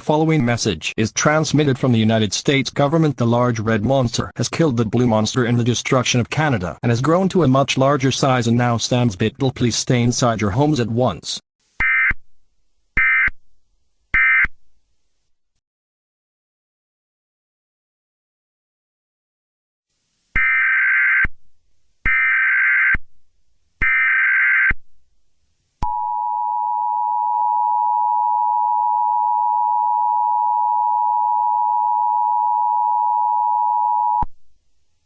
Following message is transmitted from the United States government. The large red monster has killed the blue monster in the destruction of Canada and has grown to a much larger size and now stands bitten. Please stay inside your homes at once.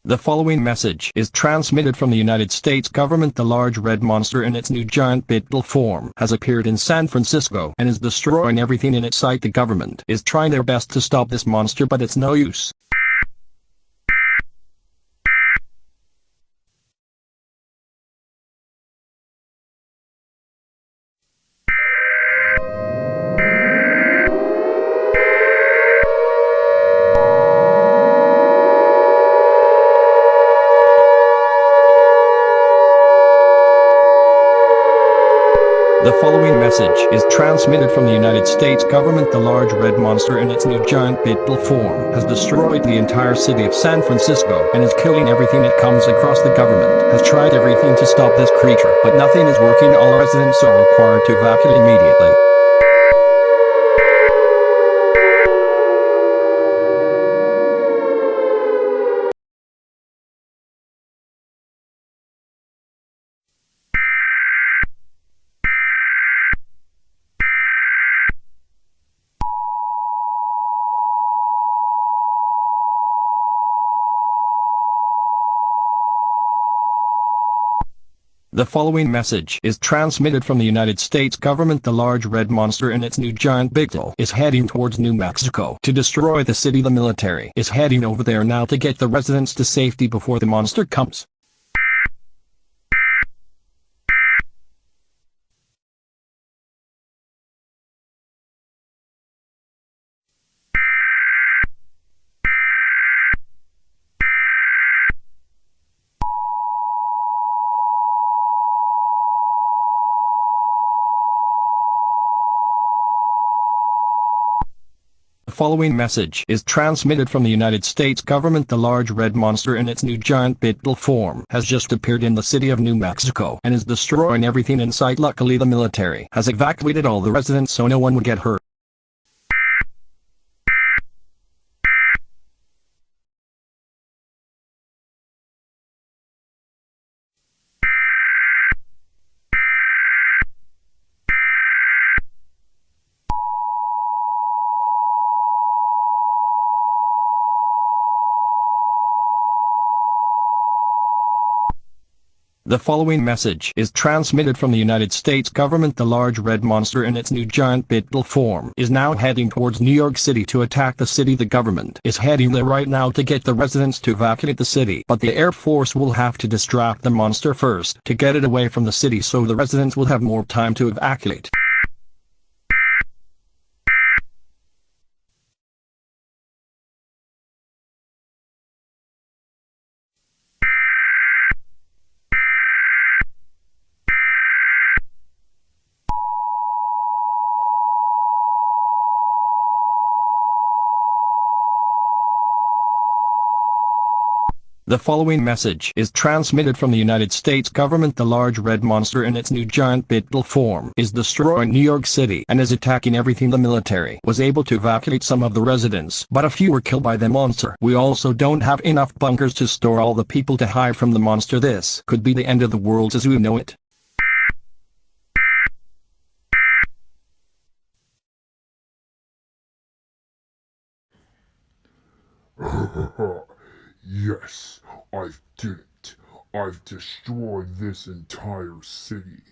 The following message is transmitted from the United States government. The large red monster in its new giant beetle form has appeared in San Francisco and is destroying everything in its sight. The government is trying their best to stop this monster, but it's no use. The following message is transmitted from the United States government. The large red monster in its new giant beetle form has destroyed the entire city of San Francisco and is killing everything it comes across. The government has tried everything to stop this creature, but nothing is working. All residents are required to evacuate immediately. The following message is transmitted from the United States government. The large red monster in its new giant beetle is heading towards New Mexico to destroy the city. The military is heading over there now to get the residents to safety before the monster comes. The following message is transmitted from the United States government. The large red monster in its new giant beetle form has just appeared in the city of New Mexico and is destroying everything in sight. Luckily, the military has evacuated all the residents so no one would get hurt. The following message is transmitted from the United States government. The large red monster in its new giant beetle form is now heading towards New York City to attack the city. The government is heading there right now to get the residents to evacuate the city, but the Air Force will have to distract the monster first to get it away from the city so the residents will have more time to evacuate. The following message is transmitted from the United States government. The large red monster in its new giant beetle form is destroying New York City and is attacking everything. The military was able to evacuate some of the residents, but a few were killed by the monster. We also don't have enough bunkers to store all the people to hide from the monster. This could be the end of the world as we know it. Yes, I've did it. I've destroyed this entire city.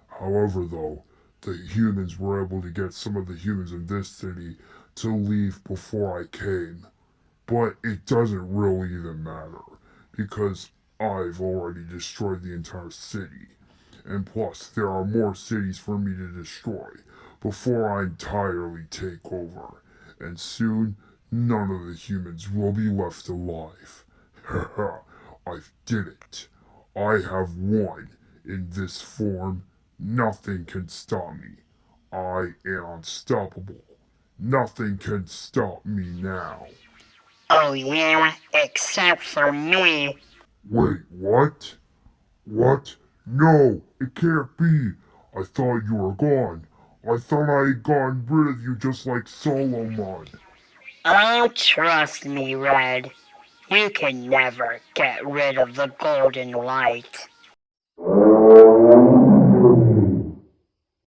However, though, the humans were able to get some of the humans in this city to leave before I came. But it doesn't really even matter, because I've already destroyed the entire city. And plus, there are more cities for me to destroy before I entirely take over. And soon, none of the humans will be left alive. Haha, I've did it. I have won. In this form, nothing can stop me. I am unstoppable. Nothing can stop me now. Oh yeah, except for me. Wait, what? What? No, it can't be. I thought you were gone. I thought I had gotten rid of you just like Solomon. Oh, trust me, Red. You can never get rid of the golden light.